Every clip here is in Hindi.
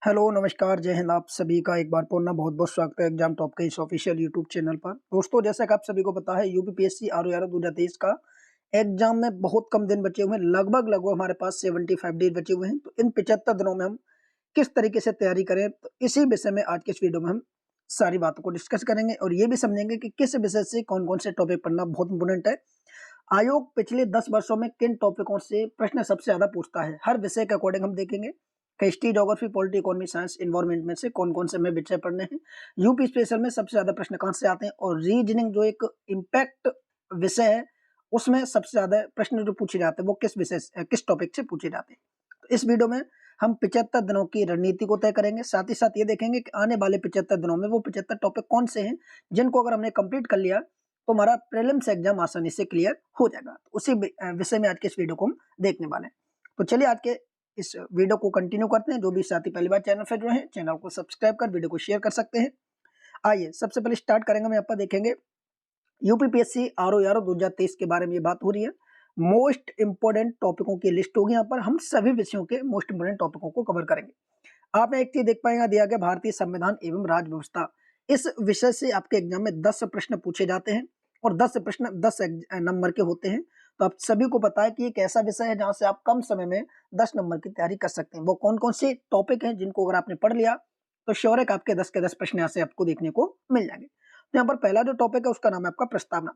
हेलो, नमस्कार, जय हिंद। आप सभी का एक बार पुनः बहुत-बहुत स्वागत है एग्जाम टॉप के इस ऑफिशियल यूट्यूब चैनल पर। दोस्तों, जैसा कि आप सभी को पता है यूपीपीएससी आरओ 2023 का एग्जाम में बहुत कम दिन बचे हुए हैं। लगभग हमारे पास 75 डेज बचे हुए हैं। तो इन 75 दिनों में हम किस तरीके से तैयारी करें, तो इसी विषय में आज के इस वीडियो में हम सारी बातों को डिस्कस करेंगे और ये भी समझेंगे कि किस विषय से कौन-कौन से टॉपिक पढ़ना बहुत इंपोर्टेंट है। आयोग पिछले 10 वर्षों में किन टॉपिकों से प्रश्न सबसे ज़्यादा पूछता है, हर विषय के अकॉर्डिंग हम देखेंगे। History, geography, polity, economy, science, environment में से कौन-कौन से हमें विषय पढ़ने हैं। यूपी स्पेशल में सबसे ज़्यादा प्रश्न कहाँ से आते हैं और रीजनिंग जो एक इम्पैक्ट विषय है, उसमें सबसे ज़्यादा प्रश्न जो पूछे जाते हैं वो किस विषय से किस टॉपिक से पूछे जाते हैं। तो इस वीडियो में हम 75 दिनों की रणनीति को तय करेंगे। साथ ही साथ ये देखेंगे कि आने वाले 75 दिनों में वो 75 टॉपिक कौन से हैं, जिनको अगर हमने कंप्लीट कर लिया तो हमारा प्रीलिम्स एग्जाम आसानी से क्लियर हो जाएगा। तो उसी विषय में आज के इस वीडियो को हम देखने वाले हैं। तो चलिए आज के इस वीडियो को कंटिन्यू करते हैं। जो भी साथी पहली बार चैनल पर जुड़े हैं, चैनल को सब्सक्राइब कर वीडियो को शेयर कर सकते हैं। आइए सबसे पहले स्टार्ट करेंगे। हम यहाँ पर देखेंगे यूपीपीएससी आरओ 2023 के बारे में ये बात हो रही है। मोस्ट इंपोर्टेंट टॉपिकों की लिस्ट होगी। यहाँ पर हम सभी विषयों के मोस्ट इंपोर्टेंट टॉपिकों को कवर करेंगे। आप एक चीज देख पाएंगे, दिया गया भारतीय संविधान एवं राज्य व्यवस्था। इस विषय से आपके एग्जाम में 10 प्रश्न पूछे जाते हैं और 10 प्रश्न 10 नंबर के होते हैं। तो आप सभी को पता है कि एक ऐसा विषय है जहां से आप कम समय में 10 नंबर की तैयारी कर सकते हैं। वो कौन कौन से टॉपिक हैं जिनको अगर आपने पढ़ लिया तो श्योर है कि आपके 10 के 10 प्रश्न यहाँ से आपको देखने को मिल जाएंगे। तो यहाँ पर पहला जो टॉपिक है उसका नाम है आपका प्रस्तावना।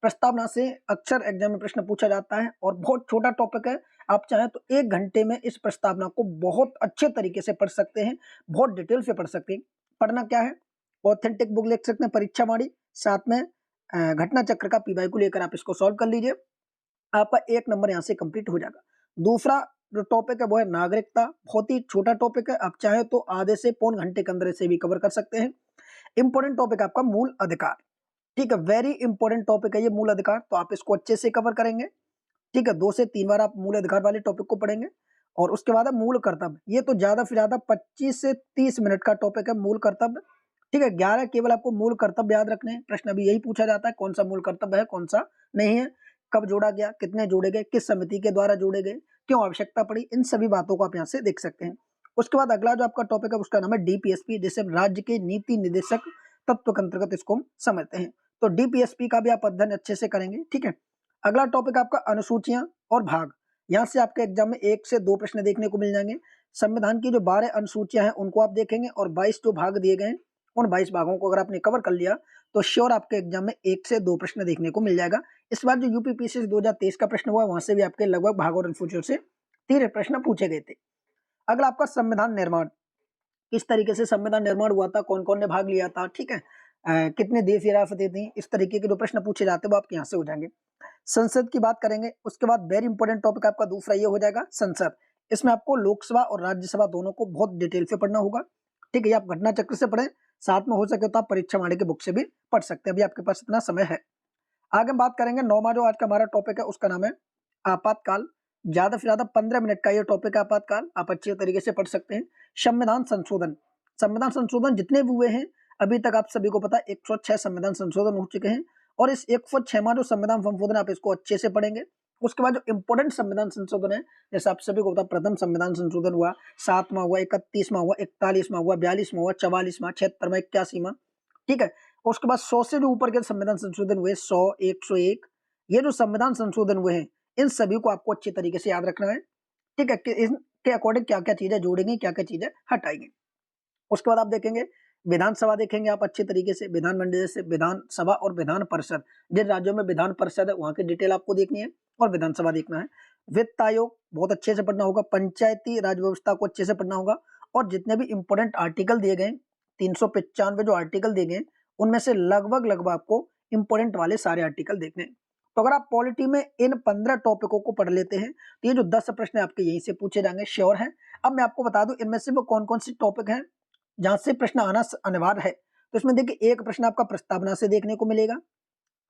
प्रस्तावना से अक्सर एग्जाम में प्रश्न पूछा जाता है और बहुत छोटा टॉपिक है। आप चाहें तो 1 घंटे में इस प्रस्तावना को बहुत अच्छे तरीके से पढ़ सकते हैं, बहुत डिटेल से पढ़ सकते हैं। पढ़ना क्या है, ऑथेंटिक बुक लिख सकते हैं, परीक्षावाणी, साथ में घटना चक्र का पीवाई को लेकर आप इसको सॉल्व कर लीजिए। आपका 1 नंबर यहाँ से कंप्लीट हो जाएगा। दूसरा जो टॉपिक है वो है नागरिकता। बहुत ही छोटा टॉपिक है, आप चाहे तो आधे से पौन घंटे के अंदर इसे भी कवर कर सकते हैं। इंपॉर्टेंट टॉपिक आपका मूल अधिकार। ठीक है, वेरी इंपॉर्टेंट टॉपिक है ये मूल अधिकार, तो आप इसको अच्छे से कवर करेंगे। ठीक है, 2 से 3 बार आप मूल अधिकार वाले टॉपिक को पढ़ेंगे। और उसके बाद है मूल कर्तव्य। ये तो ज्यादा से ज्यादा 25 से 30 मिनट का टॉपिक है मूल कर्तव्य। ठीक है, 11 केवल आपको मूल कर्तव्य याद रखने हैं। प्रश्न अभी यही पूछा जाता है, कौन सा मूल कर्तव्य है, कौन सा नहीं है, कब जोड़ा गया, कितने जोड़े गए, किस समिति के द्वारा जोड़े गए, क्यों आवश्यकता पड़ी, इन सभी बातों को आप यहाँ से देख सकते हैं। उसके बाद अगला जो आपका टॉपिक है उसका नाम है डीपीएसपी, जिसे राज्य के नीति निदेशक तत्व के अंतर्गत इसको हम समझते हैं। तो डीपीएसपी का भी आप अध्ययन अच्छे से करेंगे। ठीक है, अगला टॉपिक आपका अनुसूचियां और भाग। यहाँ से आपके एग्जाम में 1 से 2 प्रश्न देखने को मिल जाएंगे। संविधान की जो 12 अनुसूचियां हैं उनको आप देखेंगे और 22 जो भाग दिए गए हैं, उन 22 भागों को अगर आपने कवर कर लिया तो श्योर आपके एग्जाम में 1 से 2 प्रश्न देखने को मिल जाएगा। इस बार जो यूपीपीएससी 2023 का प्रश्न हुआ वहां से भी आपके लगभग भाग और अनुसूचियों से 3 प्रश्न पूछे गए थे। अगला आपका संविधान निर्माण। किस तरीके से संविधान निर्माण हुआ था, कौन कौन ने भाग लिया था, ठीक है, कितने देश हिरासतें थी, इस तरीके के जो प्रश्न पूछे जाते हैं वो आपके यहाँ से हो जाएंगे। संसद की बात करेंगे। उसके बाद वेरी इंपॉर्टेंट टॉपिक आपका दूसरा ये हो जाएगा संसद। इसमें आपको लोकसभा और राज्यसभा दोनों को बहुत डिटेल से पढ़ना होगा। ठीक है, ये आप घटना चक्र से पढ़ें, साथ में हो सके तो आप परीक्षा वाणी की बुक से भी पढ़ सकते हैं, अभी आपके पास इतना समय है। आगे हम बात करेंगे 9वां जो आज का हमारा टॉपिक है उसका नाम है आपातकाल। ज्यादा से ज्यादा 15 मिनट का ये टॉपिक है आपातकाल, आप अच्छे तरीके से पढ़ सकते हैं। संविधान संशोधन। संविधान संशोधन जितने भी हुए हैं अभी तक आप सभी को पता है 106 संविधान संशोधन हो चुके हैं और इस 106वां जो संविधान संशोधन आप इसको अच्छे से पढ़ेंगे। उसके बाद जो इंपोर्टेंट संविधान संशोधन है, जैसे आप सभी को पता प्रथम संविधान संशोधन हुआ, 7वां हुआ, 31वां हुआ, 41वां हुआ, 42वां हुआ, 44वां, 76वां, 81वां। ठीक है, और उसके बाद 100 से जो ऊपर के संविधान संशोधन हुए, 100, 101, ये जो संविधान संशोधन हुए हैं इन सभी को आपको अच्छी तरीके से याद रखना है। ठीक है, कि इनके अकॉर्डिंग क्या क्या चीजें जोड़ेंगी, क्या क्या चीजें हटाएंगी। उसके बाद आप देखेंगे विधानसभा, देखेंगे आप अच्छे तरीके से विधानमंडल से विधानसभा और विधान परिषद। जिन राज्यों में विधान परिषद है वहां की डिटेल आपको देखनी है और विधानसभा देखना है। वित्त आयोग बहुत अच्छे से पढ़ना होगा, पंचायती राज व्यवस्था को अच्छे से पढ़ना होगा और जितने भी इंपोर्टेंट आर्टिकल दिए गए 395 जो आर्टिकल दिए गए उनमें से लगभग आपको इंपोर्टेंट वाले सारे आर्टिकल देखने हैं। तो अगर आप पॉलिटी में इन 15 टॉपिकों को पढ़ लेते हैं तो ये जो 10 प्रश्न आपके यहीं से पूछे जाएंगे, श्योर है। अब मैं आपको बता दूं इनमें से वो कौन कौन से टॉपिक हैं जहां से प्रश्न आना अनिवार्य है। तो इसमें देखिए एक प्रश्न आपका प्रस्तावना से देखने को मिलेगा,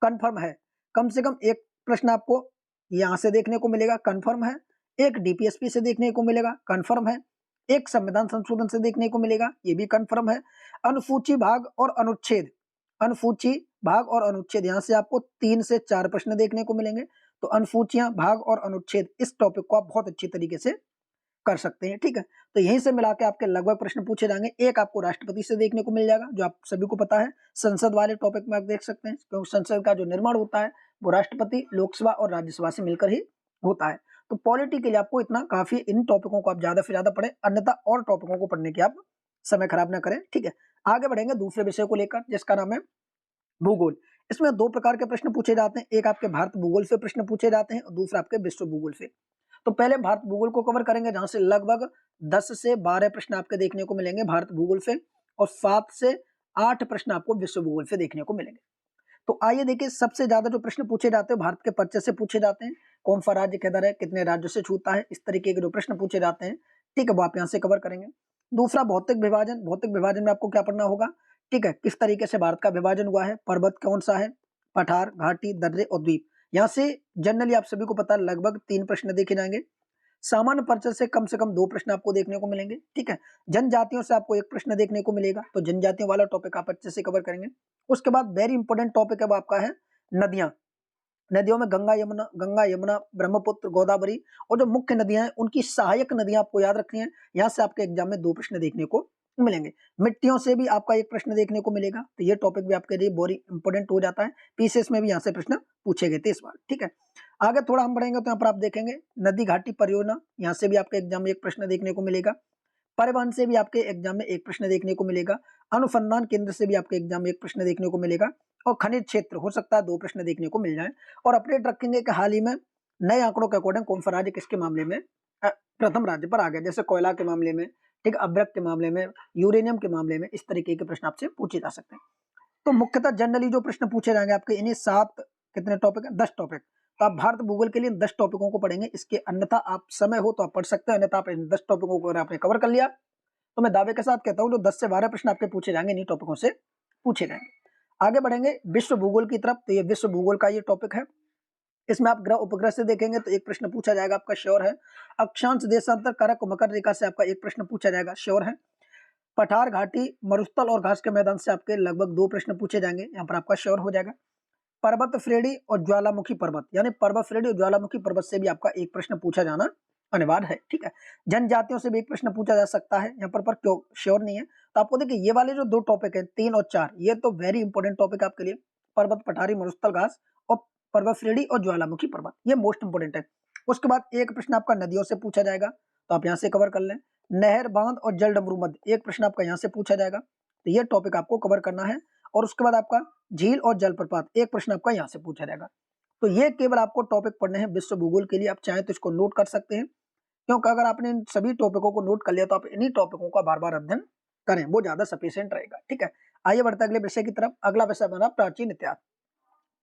कंफर्म है। कम से कम एक प्रश्न आपको यहां से देखने को मिलेगा, कंफर्म है। एक डीपीएसपी से देखने को मिलेगा, कंफर्म है। एक संविधान संशोधन से देखने को मिलेगा, ये भी कंफर्म है। अनुसूची भाग और अनुच्छेद, अनुसूची भाग और अनुच्छेद, यहां से आपको 3 से 4 प्रश्न देखने को मिलेंगे। तो अनुसूचियां, भाग और अनुच्छेद, इस टॉपिक को आप बहुत अच्छी तरीके से कर सकते हैं, ठीक है। तो यहीं से मिला के आपके लगभग प्रश्न पूछे जाएंगे। एक आपको राष्ट्रपति से देखने को मिल जाएगा, जो आप सभी को पता है। संसद वाले टॉपिक में आप देख सकते हैं, क्योंकि संसद का जो निर्माण होता है वो राष्ट्रपति, लोकसभा और राज्यसभा से मिलकर ही होता है। तो पॉलिटी के लिए आपको इतना काफी, इन टॉपिकों को आप ज्यादा से ज्यादा पढ़ें, अन्यथा और टॉपिकों को पढ़ने की आप समय खराब ना करें, ठीक है। आगे बढ़ेंगे दूसरे विषय को लेकर, जिसका नाम है भूगोल। इसमें दो प्रकार के प्रश्न पूछे जाते हैं, एक आपके भारत भूगोल से प्रश्न पूछे जाते हैं और दूसरा आपके विश्व भूगोल से। तो पहले भारत भूगोल को कवर करेंगे, जहां से लगभग 10 से 12 प्रश्न आपके देखने को मिलेंगे भारत भूगोल से, और 7 से 8 प्रश्न आपको विश्व भूगोल से देखने को मिलेंगे। तो आइए देखिए, सबसे ज्यादा जो प्रश्न पूछे जाते हैं भारत के परिचय से पूछे जाते हैं। कौन सा राज्य किधर है, कितने राज्यों से छूता है, इस तरीके के जो प्रश्न पूछे जाते हैं, ठीक है, वो आप यहाँ से कवर करेंगे। दूसरा भौतिक विभाजन। भौतिक विभाजन में आपको क्या पढ़ना होगा, ठीक है, किस तरीके से भारत का विभाजन हुआ है, पर्वत कौन सा है, पठार, घाटी, दर्रे और द्वीप। यहाँ से जनरली आप सभी को पता है लगभग 3 प्रश्न देखे जाएंगे। सामान्य परिचय से कम 2 प्रश्न आपको देखने को मिलेंगे, ठीक है। जनजातियों से आपको 1 प्रश्न देखने को मिलेगा, तो जनजातियों वाला टॉपिक आप अच्छे से कवर करेंगे। उसके बाद वेरी इंपॉर्टेंट टॉपिक है वो आपका है नदियां। नदियों में गंगा यमुना ब्रह्मपुत्र गोदावरी, और जो मुख्य नदियां हैं उनकी सहायक नदियां आपको याद रखनी है। यहाँ से आपके एग्जाम में 2 प्रश्न देखने को मिलेंगे। मिट्टियों से भी आपका 1 प्रश्न देखने को मिलेगा, तो ये टॉपिक भी आपके लिए बहुत इंपॉर्टेंट हो जाता है। पीसीएस में भी यहाँ से प्रश्न पूछे गए थे इस बार, ठीक है। आगे थोड़ा हम बढ़ेंगे तो यहाँ पर आप देखेंगे नदी घाटी परियोजना, यहाँ से भी आपके एग्जाम में 1 प्रश्न देखने को मिलेगा। परिवहन से भी आपके एग्जाम में 1 प्रश्न देखने को मिलेगा। अनुसंधान केंद्र से भी आपके एग्जाम में 1 प्रश्न देखने को मिलेगा, और खनिज क्षेत्र हो सकता है 2 प्रश्न देखने को मिल जाए। और अपडेट रखेंगे कि हाल ही में नए आंकड़ों के अकॉर्डिंग कौन सा राज्य किसके मामले में प्रथम राज्य पर आ गया, जैसे कोयला के मामले में, ठीक, अभ्रक के मामले में, यूरेनियम के मामले में, इस तरीके के प्रश्न आपसे पूछे जा सकते हैं। तो मुख्यतः जनरली जो प्रश्न पूछे जाएंगे आपके इन्हीं 7 कितने टॉपिक है, 10 टॉपिक। तो आप भारत भूगोल के लिए 10 टॉपिकों को पढ़ेंगे। इसके अन्यथा आप समय हो तो आप पढ़ सकते हैं, अन्यथा आप इन 10 टॉपिकों को अगर आपने कवर कर लिया तो मैं दावे के साथ कहता हूं जो 10 से 12 प्रश्न आपके पूछे जाएंगे इन्हीं टॉपिकों से पूछे जाएंगे। आगे बढ़ेंगे विश्व भूगोल की तरफ। तो ये विश्व भूगोल का ये टॉपिक है। इसमें आप ग्रह उपग्रह से देखेंगे तो 1 प्रश्न पूछा जाएगा आपका, श्योर है। अक्षांश देशांतर कारक मकर रेखा से आपका 1 प्रश्न पूछा जाएगा, श्योर है। पठार घाटी मरुस्थल और घास के मैदान से आपके लगभग 2 प्रश्न पूछे जाएंगे, यहाँ पर आपका श्योर हो जाएगा। पर्वत श्रेणी और ज्वालामुखी पर्वत, यानी पर्वत श्रेणी और ज्वालामुखी पर्वत से भी आपका 1 प्रश्न पूछा जाना अनिवार्य है, ठीक है। जनजातियों से भी 1 प्रश्न पूछा जा सकता है, यहाँ पर क्यों श्योर नहीं है। तो आपको देखिए ये वाले जो 2 टॉपिक है 3 और 4, ये तो वेरी इंपॉर्टेंट टॉपिक आपके लिए। पर्वत पठारी मरुस्थल घास और पर्वत श्रेणी और ज्वालामुखी पर्वत, ये मोस्ट इंपोर्टेंट है। उसके बाद 1 प्रश्न आपका नदियों से पूछा जाएगा, तो आप यहाँ से कवर कर लें। नहर बांध और जल डमरू मध्य 1 प्रश्न आपका यहाँ से पूछा जाएगा, तो ये टॉपिक आपको कवर करना है। और उसके बाद आपका झील और जलप्रपात 1 प्रश्न आपका यहाँ से पूछा जाएगा। तो ये केवल आपको टॉपिक पढ़ने हैं विश्व भूगोल के लिए। आप चाहें तो इसको नोट कर सकते हैं, क्योंकि अगर आपने इन सभी टॉपिकों को नोट कर लिया तो आप इन्हीं टॉपिकों का बार बार अध्ययन करें, वो ज्यादा सफिशियंट रहेगा, ठीक है। आइए बढ़ते अगले विषय की तरफ। अगला विषय बना प्राचीन इतिहास।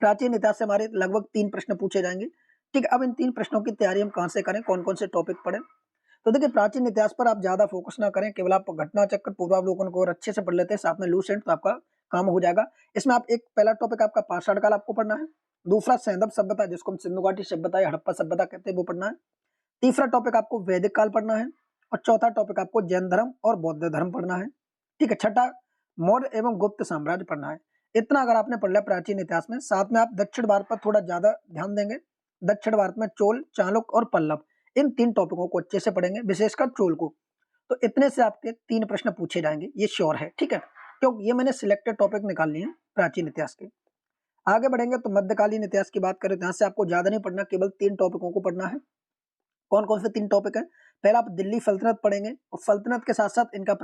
प्राचीन इतिहास से हमारे लगभग 3 प्रश्न पूछे जाएंगे, ठीक है। अब इन 3 प्रश्नों की तैयारी हम कहाँ से करें, कौन कौन से टॉपिक पढ़ें। तो देखिए प्राचीन इतिहास पर आप ज्यादा फोकस ना करें, केवल आप घटना चक्र पूर्वावलोकन को और अच्छे से पढ़ लेते हैं, साथ में लूसेंट, तो आपका काम हो जाएगा। इसमें आप एक पहला टॉपिक आपका पाषाण काल आपको पढ़ना है। दूसरा सैंधव सभ्यता, जिसको हम सिंधु घाटी सभ्यता या हड़प्पा सभ्यता कहते हैं, वो पढ़ना है। तीसरा टॉपिक आपको वैदिक काल पढ़ना है, और चौथा टॉपिक आपको जैन धर्म और बौद्ध धर्म पढ़ना है, ठीक है। छठा मौर्य एवं गुप्त साम्राज्य पढ़ना है। इतना अगर आपने पढ़ लिया प्राचीन इतिहास में, साथ में आप दक्षिण भारत पर थोड़ा ज्यादा ध्यान देंगे। दक्षिण भारत में चोल, चालुक्य और पल्लव, इन 3 टॉपिकों को अच्छे से पढ़ेंगे, विशेषकर चोल को। तो इतने से आपके 3 प्रश्न पूछे जाएंगे, ये श्योर है, ठीक है, क्योंकि ये मैंने सिलेक्टेड टॉपिक निकाल लिए हैं प्राचीन इतिहास के। आगे बढ़ेंगे तो मध्यकालीन इतिहास की बात करें तो यहाँ से आपको ज्यादा नहीं पढ़ना, केवल 3 टॉपिकों को पढ़ना है। कौन कौन से 3 टॉपिक है। पहला आप दिल्ली सल्तनत पढ़ेंगे, और सल्तनत के साथ साथ इनका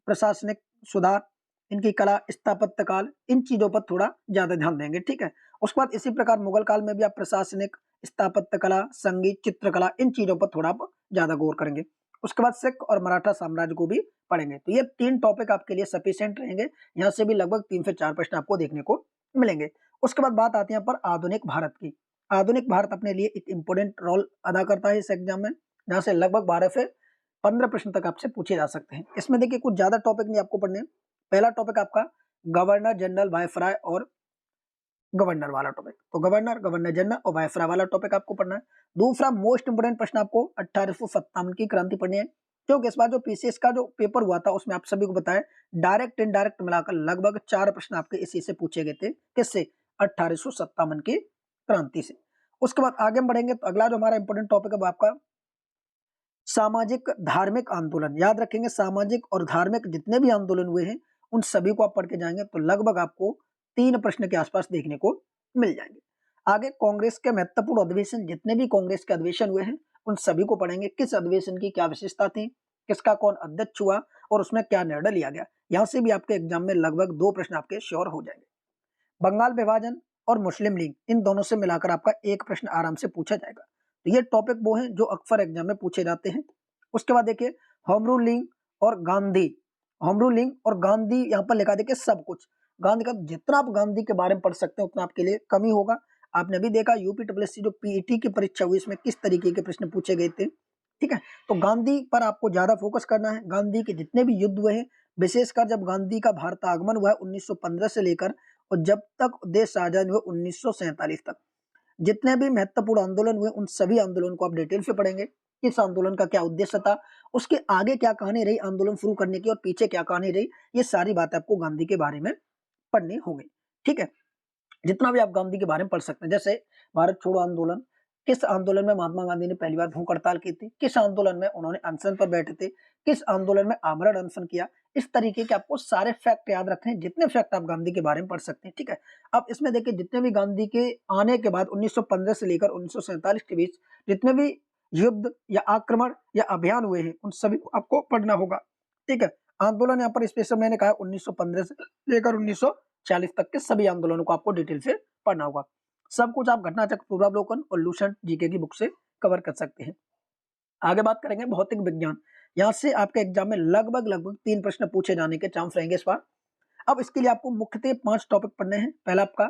प्रशासनिक सुधार, इनकी कला, स्थापत्य काल, इन चीजों पर थोड़ा ज्यादा ध्यान देंगे, ठीक है। उसके बाद इसी प्रकार मुगल काल में भी आप प्रशासनिक, स्थापत्य कला, संगीत, चित्रकला, इन चीजों पर थोड़ा आप ज्यादा गौर करेंगे। उसके बाद सिख और मराठा साम्राज्य को भी पढ़ेंगे। तो ये 3 टॉपिक आपके लिए सफिशिएंट रहेंगे। यहाँ से भी लगभग 3 से 4 प्रश्न आपको देखने को मिलेंगे। उसके बाद बात आती है यहाँ पर आधुनिक भारत की। आधुनिक भारत अपने लिए एक इंपोर्टेंट रोल अदा करता है इस एग्जाम में, जहाँ से लगभग 12 से 15 प्रश्न तक आपसे पूछे जा सकते हैं। इसमें देखिए कुछ ज्यादा टॉपिक नहीं आपको पढ़ने। पहला टॉपिक आपका गवर्नर जनरल, वायसराय और गवर्नर वाला टॉपिक। तो गवर्नर, गवर्नर जनरल और वायसराय वाला टॉपिक आपको पढ़ना है। दूसरा मोस्ट इंपोर्टेंट प्रश्न आपको 1857 की क्रांति पढ़नी है, क्योंकि इस बार जो पीसीएस का जो पेपर हुआ था उसमें आप सभी को बताया डायरेक्ट इनडायरेक्ट मिलाकर लगभग 4 प्रश्न आपके इसी से पूछे गए थे। किससे? 1857 की क्रांति से। उसके बाद आगे हम बढ़ेंगे तो अगला जो हमारा इंपोर्टेंट टॉपिक है वो आपका सामाजिक धार्मिक आंदोलन, याद रखेंगे सामाजिक और धार्मिक जितने भी आंदोलन हुए हैं उन सभी को आप पढ़ के जाएंगे तो लगभग आपको 3 प्रश्न के आसपास देखने को मिल जाएंगे। आगे कांग्रेस के महत्वपूर्ण अधिवेशन, जितने भी कांग्रेस के अधिवेशन हुए हैं उन सभी को पढ़ेंगे, किस अधिवेशन की क्या विशेषता थी, किसका कौन अध्यक्ष हुआ और उसमें क्या निर्णय लिया गया। यहाँ से भी आपके एग्जाम में लगभग 2 प्रश्न आपके श्योर हो जाएंगे। बंगाल विभाजन और मुस्लिम लीग, इन दोनों से मिलाकर आपका 1 प्रश्न आराम से पूछा जाएगा। तो ये टॉपिक वो हैं जो अक्सर एग्जाम में पूछे जाते हैं। उसके बाद देखिए होम रूल लीग और गांधी, होम रूल लीग और गांधी यहाँ पर लिखा देखिए सब कुछ गांधी का, जितना आप गांधी के बारे में पढ़ सकते हैं उतना आपके लिए कम ही होगा। आपने भी देखा यूपीएससी जो पीईटी की परीक्षा हुई इसमें किस तरीके के प्रश्न पूछे गए थे, ठीक है। तो गांधी पर आपको ज्यादा फोकस करना है। गांधी के जितने भी युद्ध हुए हैं, विशेषकर जब गांधी का भारत आगमन हुआ है 1915 से लेकर और जब तक देश आजाद हुए 1947 तक, जितने भी महत्वपूर्ण आंदोलन हुए उन सभी आंदोलन को आप डिटेल से पढ़ेंगे। किस आंदोलन का क्या उद्देश्य था, उसके आगे क्या कहानी रही आंदोलन शुरू करने की और पीछे क्या कहानी रही, ये सारी बातें आपको गांधी के बारे में पढ़नी होंगी, ठीक है। जितना भी आप गांधी के बारे में पढ़ सकते हैं, जैसे भारत छोड़ो आंदोलन, किस आंदोलन में महात्मा गांधी ने पहली बार भूख हड़ताल की थी, किस आंदोलन में उन्होंने अनशन पर बैठे थे, किस आंदोलन में आमरण अनशन किया। इस तरीके के आपको सारे फैक्ट याद रखने हैं, जितने फैक्ट आप गांधी के बारे में पढ़ सकते हैं, ठीक है। अब इसमें देखिए जितने भी गांधी के आने के बाद 1915 से लेकर 1947 के बीच जितने भी युद्ध या आक्रमण या अभियान हुए हैं उन सभी को आपको पढ़ना होगा, ठीक है। आंदोलन यहाँ पर स्पेशल मैंने कहा 1915 से लेकर 1940 तक के सभी आंदोलनों को आपको डिटेल से पढ़ना होगा। सब कुछ आप घटना चक्र पूर्वावलोकन और लूसेंट जीके की बुक से कवर कर सकते हैं। आगे बात करेंगे भौतिक विज्ञान, यहाँ से आपके एग्जाम में लगभग 3 प्रश्न पूछे जाने के चांस रहेंगे इस बार। अब इसके लिए आपको मुख्यतः 5 टॉपिक पढ़ने हैं। पहला आपका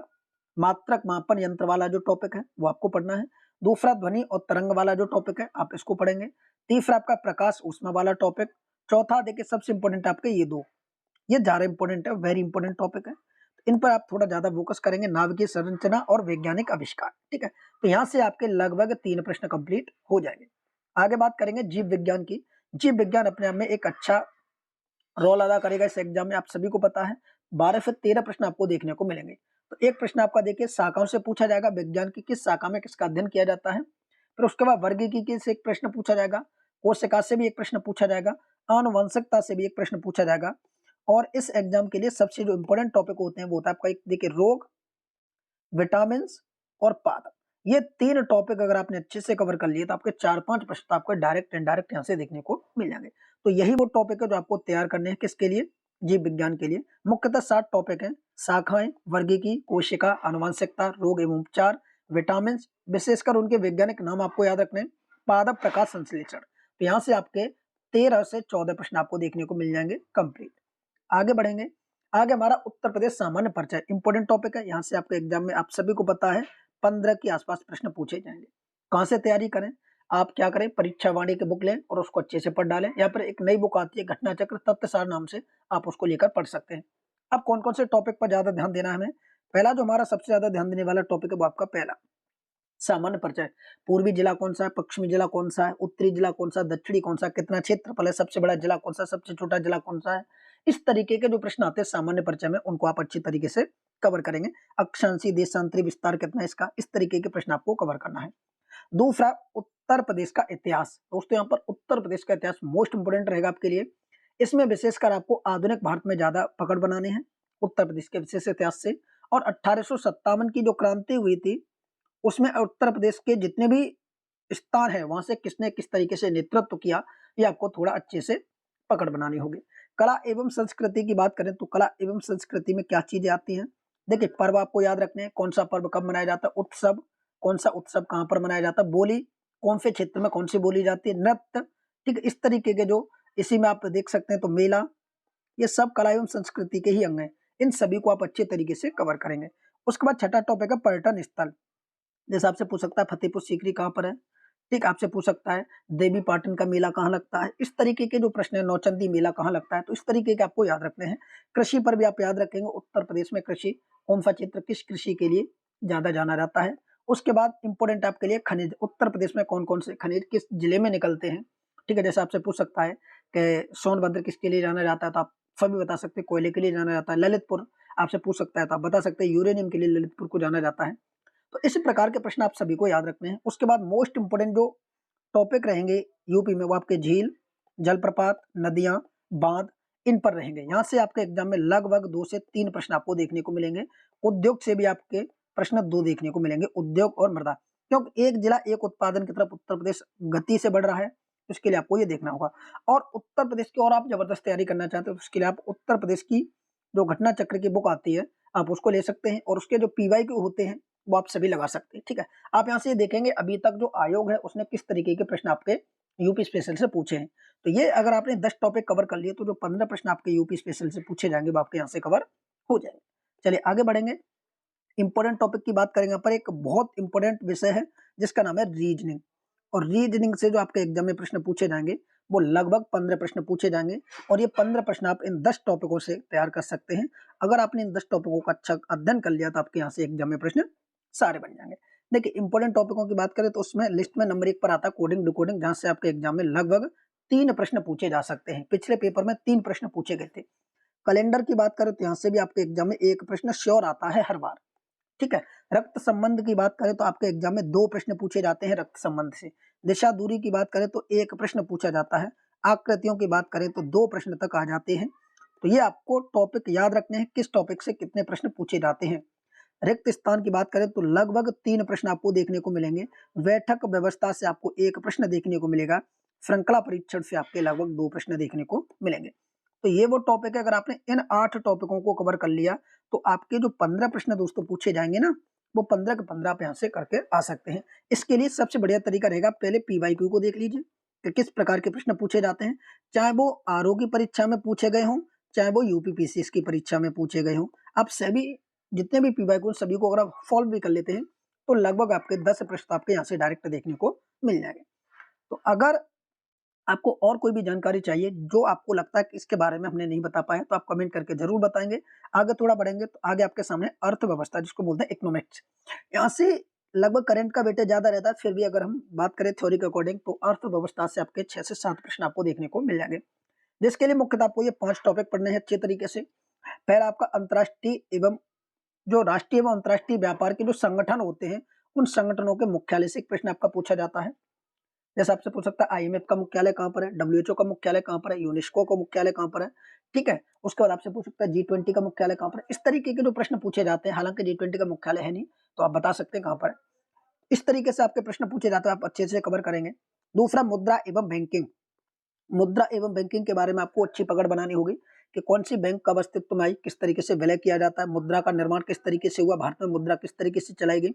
मात्रक मापन यंत्र वाला जो टॉपिक है वो आपको पढ़ना है। दूसरा ध्वनि और तरंग वाला जो टॉपिक है आप इसको पढ़ेंगे। तीसरा आपका प्रकाश ऊष्मा वाला टॉपिक। चौथा देखिए सबसे इंपॉर्टेंट आपके ये दो, ये ज्यादा इंपॉर्टेंट है, वेरी इंपॉर्टेंट टॉपिक है, इन पर आप थोड़ा ज्यादा फोकस करेंगे, नाभिकीय संरचना और वैज्ञानिक आविष्कार, ठीक है। तो यहाँ से आपके लगभग 3 प्रश्न कंप्लीट हो जाएंगे। आगे बात करेंगे जीव विज्ञान की। जीव विज्ञान अपने आप में एक अच्छा रोल अदा करेगा इस एग्जाम में, आप सभी को पता है 12 से 13 प्रश्न आपको देखने को मिलेंगे। तो एक प्रश्न आपका देखिए शाखाओं से पूछा जाएगा, विज्ञान की किस शाखा में किसका अध्ययन किया जाता है। फिर उसके बाद वर्गीकी से एक प्रश्न पूछा जाएगा, कोशिका से भी एक प्रश्न पूछा जाएगा, आनुवंशिकता से भी एक प्रश्न पूछा जाएगा। और इस एग्जाम के लिए सबसे जो इंपॉर्टेंट टॉपिक होते हैं वो होता है आपका एक देखिए रोग, विटामिन और पादप। ये 3 टॉपिक अगर आपने अच्छे से कवर कर लिए तो आपके 4-5 प्रश्न तो आपको डायरेक्ट इनडायरेक्ट यहाँ से देखने को मिल जाएंगे। तो यही वो टॉपिक है जो आपको तैयार करने हैं, किसके लिए, जीव विज्ञान के लिए। मुख्यतः 7 टॉपिक हैं, शाखाएं, वर्गीकी, कोशिका, आनुवंशिकता, रोग एवं उपचार, विटामिन, विशेषकर उनके वैज्ञानिक नाम आपको याद रखने हैं, पादप, प्रकाश संश्लेषण। तो यहाँ से आपके 13 से 14 प्रश्न आपको देखने को मिल जाएंगे कंप्लीट। आगे बढ़ेंगे, आगे हमारा उत्तर प्रदेश सामान्य परिचय इंपॉर्टेंट टॉपिक है। यहाँ से आपके एग्जाम में आप सभी को पता है 15 के आसपास प्रश्न पूछे जाएंगे। कहाँ से तैयारी करें, आप क्या करें, परीक्षा वाणी की बुक लें और उसको अच्छे से पढ़ डालें, या फिर एक नई बुक आती है घटना चक्र तथ्यसार नाम से, आप उसको लेकर पढ़ सकते हैं। अब कौन कौन से टॉपिक पर ज्यादा ध्यान देना है हमें, पहला जो हमारा सबसे ज्यादा ध्यान देने वाला टॉपिक है वो आपका पहला सामान्य परिचय। पूर्वी जिला कौन सा है, पश्चिमी जिला कौन सा है, उत्तरी जिला कौन सा, दक्षिणी कौन सा, कितना क्षेत्रफल है, सबसे बड़ा जिला कौन सा, सबसे छोटा जिला कौन सा है। इस तरीके के जो प्रश्न आते हैं सामान्य परिचय में उनको आप अच्छी तरीके से कवर करेंगे। अक्षांशीय देशांतरी विस्तार कितना है इसका, इस तरीके के प्रश्न आपको कवर करना है। दूसरा उत्तर प्रदेश का इतिहास। दोस्तों यहाँ पर उत्तर प्रदेश का इतिहास मोस्ट इंपोर्टेंट रहेगा आपके लिए। इसमें विशेषकर आपको आधुनिक भारत में ज्यादा पकड़ बनाने हैं उत्तर प्रदेश के विशेष इतिहास से। और 1857 की जो क्रांति हुई थी उसमें उत्तर प्रदेश के जितने भी स्थान है वहां से किसने किस तरीके से नेतृत्व किया, ये आपको थोड़ा अच्छे से पकड़ बनानी होगी। कला एवं संस्कृति की बात करें तो कला एवं संस्कृति में क्या चीजें आती हैं, देखिए पर्व आपको याद रखने हैं, कौन सा पर्व कब मनाया जाता है, उत्सव कौन सा उत्सव कहाँ पर मनाया जाता है, बोली कौन से क्षेत्र में कौन सी बोली जाती है, नृत्य, ठीक है, इस तरीके के जो इसी में आप देख सकते हैं। तो मेला, ये सब कला एवं संस्कृति के ही अंग हैं, इन सभी को आप अच्छे तरीके से कवर करेंगे। उसके बाद छठा टॉपिक है पर्यटन स्थल। जैसे आपसे पूछ सकता है फतेहपुर सीकरी कहाँ पर है, ठीक, आपसे पूछ सकता है देवी पाटन का मेला कहाँ लगता है, इस तरीके के जो प्रश्न है, नौचंदी मेला कहाँ लगता है, तो इस तरीके के आपको याद रखने हैं। कृषि पर भी आप याद रखेंगे, उत्तर प्रदेश में कृषि कौन सा क्षेत्र किस कृषि के लिए ज्यादा जाना जाता है। उसके बाद इंपोर्टेंट आपके लिए खनिज, उत्तर प्रदेश में कौन कौन से खनिज किस जिले में निकलते हैं, ठीक है। जैसे आपसे पूछ सकता है कि सोनभद्र किसके लिए जाना जाता है, तो आप सभी बता सकते हैं कोयले के लिए जाना जाता है। ललितपुर आपसे पूछ सकता है तो आप बता सकते हैं यूरेनियम के लिए ललितपुर को जाना जाता है। तो इसी प्रकार के प्रश्न आप सभी को याद रखने हैं। उसके बाद मोस्ट इंपोर्टेंट जो टॉपिक रहेंगे यूपी में वो आपके झील, जलप्रपात, नदियां, बांध, इन पर रहेंगे। यहाँ से आपके एग्जाम में लगभग 2 से 3 प्रश्न आपको देखने को मिलेंगे। उद्योग से भी आपके प्रश्न 2 देखने को मिलेंगे, उद्योग और मृदा, क्योंकि एक जिला एक उत्पादन की तरफ उत्तर प्रदेश गति से बढ़ रहा है, उसके लिए आपको ये देखना होगा। और उत्तर प्रदेश की और आप जबरदस्त तैयारी करना चाहते हो तो उसके लिए आप उत्तर प्रदेश की जो घटना चक्र की बुक आती है आप उसको ले सकते हैं, और उसके जो PYQ होते हैं वो आप सभी लगा सकते हैं। ठीक है, आप यहाँ से देखेंगे अभी तक जो आयोग है उसने किस तरीके के प्रश्न आपके यूपी स्पेशल से पूछे हैं। तो ये अगर आपने 10 टॉपिक कवर कर लिए तो जो 15 प्रश्न आपके यूपी स्पेशल से पूछे जाएंगे वो आपके यहाँ से कवर हो जाएंगे। चलिए आगे बढ़ेंगे, इंपॉर्टेंट टॉपिक की बात करेंगे। पर एक बहुत इंपॉर्टेंट विषय है जिसका नाम है रीजनिंग, और रीजनिंग से जो आपके एग्जाम में प्रश्न पूछे जाएंगे वो लगभग 15 प्रश्न पूछे जाएंगे, और ये 15 प्रश्न आप इन 10 टॉपिकों से तैयार कर सकते हैं। अगर आपने इन 10 टॉपिकों का अच्छा अध्ययन कर लिया तो आपके यहाँ से एग्जाम में प्रश्न सारे बन जाएंगे। देखिए इंपॉर्टेंट टॉपिकों की बात करें तो उसमें लिस्ट में नंबर 1 पर आता है कोडिंग डिकोडिंग, जहां से आपके एग्जाम में लगभग 3 प्रश्न पूछे जा सकते हैं। पिछले पेपर में 3 प्रश्न पूछे गए थे। कैलेंडर की बात करें तो यहाँ से भी आपके एग्जाम में 1 प्रश्न श्योर आता है हर बार। ठीक है, रक्त संबंध की बात करें तो आपके एग्जाम में 2 प्रश्न पूछे जाते हैं रक्त संबंध से। दिशा दूरी की बात करें तो 1 प्रश्न पूछा जाता है। आकृतियों की बात करें तो 2 प्रश्न तक आ जाते हैं। तो ये आपको टॉपिक याद रखने हैं, किस टॉपिक से कितने प्रश्न पूछे जाते हैं। रिक्त स्थान की बात करें तो लगभग 3 प्रश्न आपको देखने को मिलेंगे। बैठक व्यवस्था से आपको 1 प्रश्न देखने को मिलेगा। श्रृंखला परीक्षण से आपके लगभग 2 प्रश्न देखने को मिलेंगे। तो ये वो टॉपिक है, अगर आपने इन 8 टॉपिकों को कवर कर लिया तो आपके जो 15 प्रश्न दोस्तों पूछे जाएंगे ना, वो 15 के 15 आप यहाँ से करके आ सकते हैं। इसके लिए सबसे बढ़िया तरीका रहेगा, पहले PYQ को देख लीजिए कि किस प्रकार के प्रश्न पूछे जाते हैं, चाहे वो RO की परीक्षा में पूछे गए हों, चाहे वो UPPCS की परीक्षा में पूछे गए हों। आप सभी जितने भी PYQ सभी को अगर आप सॉल्व भी कर लेते हैं तो लगभग आपके 10 प्रश्न आपके यहाँ से डायरेक्ट देखने को मिल जाएंगे। तो अगर आपको और कोई भी जानकारी चाहिए जो आपको लगता है कि इसके बारे में हमने नहीं बता पाया तो आप कमेंट करके जरूर बताएंगे। आगे थोड़ा बढ़ेंगे तो आगे आपके सामने अर्थव्यवस्था जिसको बोलते हैं इकोनॉमिक्स, यहाँ से लगभग करंट का वेटेज ज्यादा रहता है, फिर भी अगर हम बात करें थ्योरी के अकॉर्डिंग तो अर्थव्यवस्था से आपके 6 से 7 प्रश्न आपको देखने को मिल जाएंगे, जिसके लिए मुख्यतः आपको ये 5 टॉपिक पढ़ने हैं अच्छे तरीके से। पहला आपका अंतर्राष्ट्रीय एवं जो राष्ट्रीय एवं अंतर्राष्ट्रीय व्यापार के जो संगठन होते हैं उन संगठनों के मुख्यालय से एक प्रश्न आपका पूछा जाता है। जैसे आपसे पूछ सकता है IMF का मुख्यालय कहाँ पर है, WHO का मुख्यालय कहाँ पर है, यूनेस्को का मुख्यालय कहाँ पर है। ठीक है, उसके बाद आपसे पूछ सकता है G20 का मुख्यालय कहाँ पर है। इस तरीके के जो प्रश्न पूछे जाते हैं, हालांकि G20 का मुख्यालय है नहीं तो आप बता सकते हैं कहाँ पर है। इस तरीके से आपके प्रश्न पूछे जाते हैं, आप अच्छे से कवर करेंगे। दूसरा मुद्रा एवं बैंकिंग, मुद्रा एवं बैंकिंग के बारे में आपको अच्छी पकड़ बनानी होगी कि कौन सी बैंक कब अस्तित्व में आई, किस तरीके से विलय किया जाता है, मुद्रा का निर्माण किस तरीके से हुआ, भारत में मुद्रा किस तरीके से चलाई गई,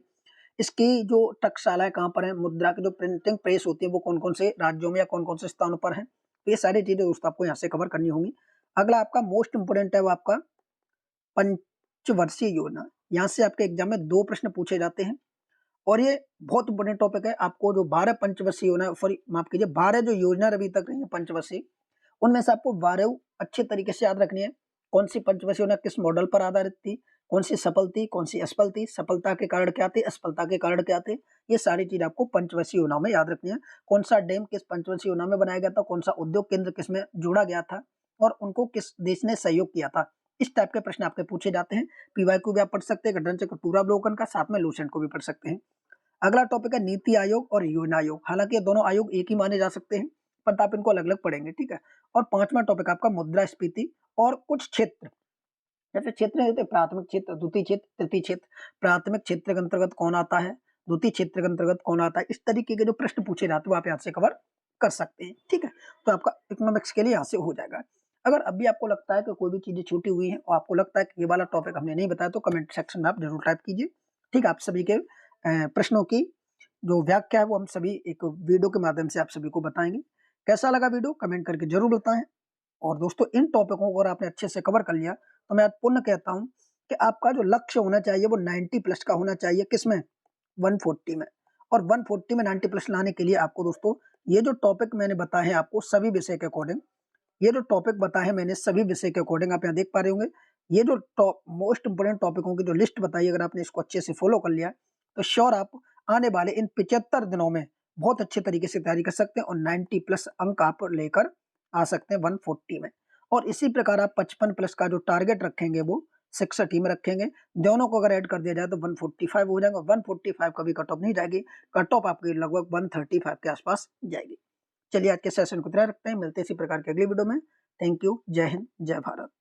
इसकी जो टकशालाएं कहाँ पर है, मुद्रा की जो प्रिंटिंग प्रेस होती है वो कौन कौन से राज्यों में या कौन कौन से स्थानों पर है। तो ये सारी चीजें दोस्तों आपको यहाँ से कवर करनी होंगी। अगला आपका मोस्ट इंपोर्टेंट है वो आपका पंचवर्षीय योजना, यहाँ से आपके एग्जाम में 2 प्रश्न पूछे जाते हैं, और ये बहुत इंपोर्टेंट टॉपिक है। आपको जो 12 पंचवर्षीय योजना, सॉरी माफ कीजिए 12 जो योजना अभी तक रही है पंचवर्षीय, उनमें से आपको 12 अच्छे तरीके से याद रखनी है। कौन सी पंचवर्षीय योजना किस मॉडल पर आधारित थी, कौन सी सफल थी, कौन सी असफल थी, सफलता के कारण क्या थे, असफलता के कारण क्या थे, ये सारी चीज आपको पंचवर्षीय योजना में याद रखनी है। कौन सा डैम किस पंचवर्षीय योजना में बनाया गया था, कौन सा उद्योग केंद्र किस में जोड़ा गया था, और उनको किस देश ने सहयोग किया था। इस टाइप के प्रश्न आपके पूछे जाते हैं। PYQ भी आप पढ़ सकते हैं, गठन चक्र पूर्वावलोकन का, साथ में लूसेंट को भी पढ़ सकते हैं। अगला टॉपिक है नीति आयोग और योजना आयोग, हालांकि ये दोनों आयोग एक ही माने जा सकते हैं पर आप इनको अलग अलग पढ़ेंगे। ठीक है, और 5वां टॉपिक आपका मुद्रास्फीति और कुछ क्षेत्र, जैसे क्षेत्र होते प्राथमिक क्षेत्र, द्वितीय क्षेत्र, तृतीय क्षेत्र। प्राथमिक क्षेत्र के अंतर्गत कौन आता है, द्वितीय क्षेत्र के अंतर्गत कौन आता है, इस तरीके के जो प्रश्न पूछे जाते हैं वो आप यहाँ से कवर कर सकते हैं। ठीक है, तो आपका इकोनॉमिक्स के लिए यहाँ से हो जाएगा। अगर अभी आपको लगता है कि कोई भी चीजें छूटी हुई है और आपको लगता है कि ये वाला टॉपिक हमने नहीं बताया तो कमेंट सेक्शन में आप जरूर टाइप कीजिए। ठीक है, आप सभी के प्रश्नों की जो व्याख्या है वो हम सभी एक वीडियो के माध्यम से आप सभी को बताएंगे। कैसा लगा वीडियो कमेंट करके जरूर बताएं। और दोस्तों इन टॉपिकों को अगर आपने अच्छे से कवर कर लिया तो मैं आज पुनः कहता हूं कि आपका जो लक्ष्य होना चाहिए वो 90 प्लस का होना चाहिए, किसमें, 140 में। और 140 में 90 प्लस लाने के लिए आपको दोस्तों ये जो टॉपिक मैंने बताए हैं आपको सभी विषय के अकॉर्डिंग, ये जो टॉपिक बताए हैं मैंने सभी विषय के अकॉर्डिंग आप यहाँ देख पा रहे होंगे। ये जो मोस्ट इंपोर्टेंट टॉपिकों की जो लिस्ट बताई, अगर आपने इसको अच्छे से फॉलो कर लिया तो श्योर आप आने वाले इन 75 दिनों में बहुत अच्छे तरीके से तैयारी कर सकते हैं और 90 प्लस अंक आप लेकर आ सकते हैं 140 में। और इसी प्रकार आप 55 प्लस का जो टारगेट रखेंगे वो 61 ही में रखेंगे। दोनों को अगर ऐड कर दिया जाए तो 145 हो जाएगा। 145 कभी कट ऑफ नहीं जाएगी, कट ऑफ आपकी लगभग 135 के आसपास जाएगी। चलिए आज के सेशन को इतना रखते हैं, मिलते हैं इसी प्रकार के अगली वीडियो में। थैंक यू, जय हिंद, जय भारत।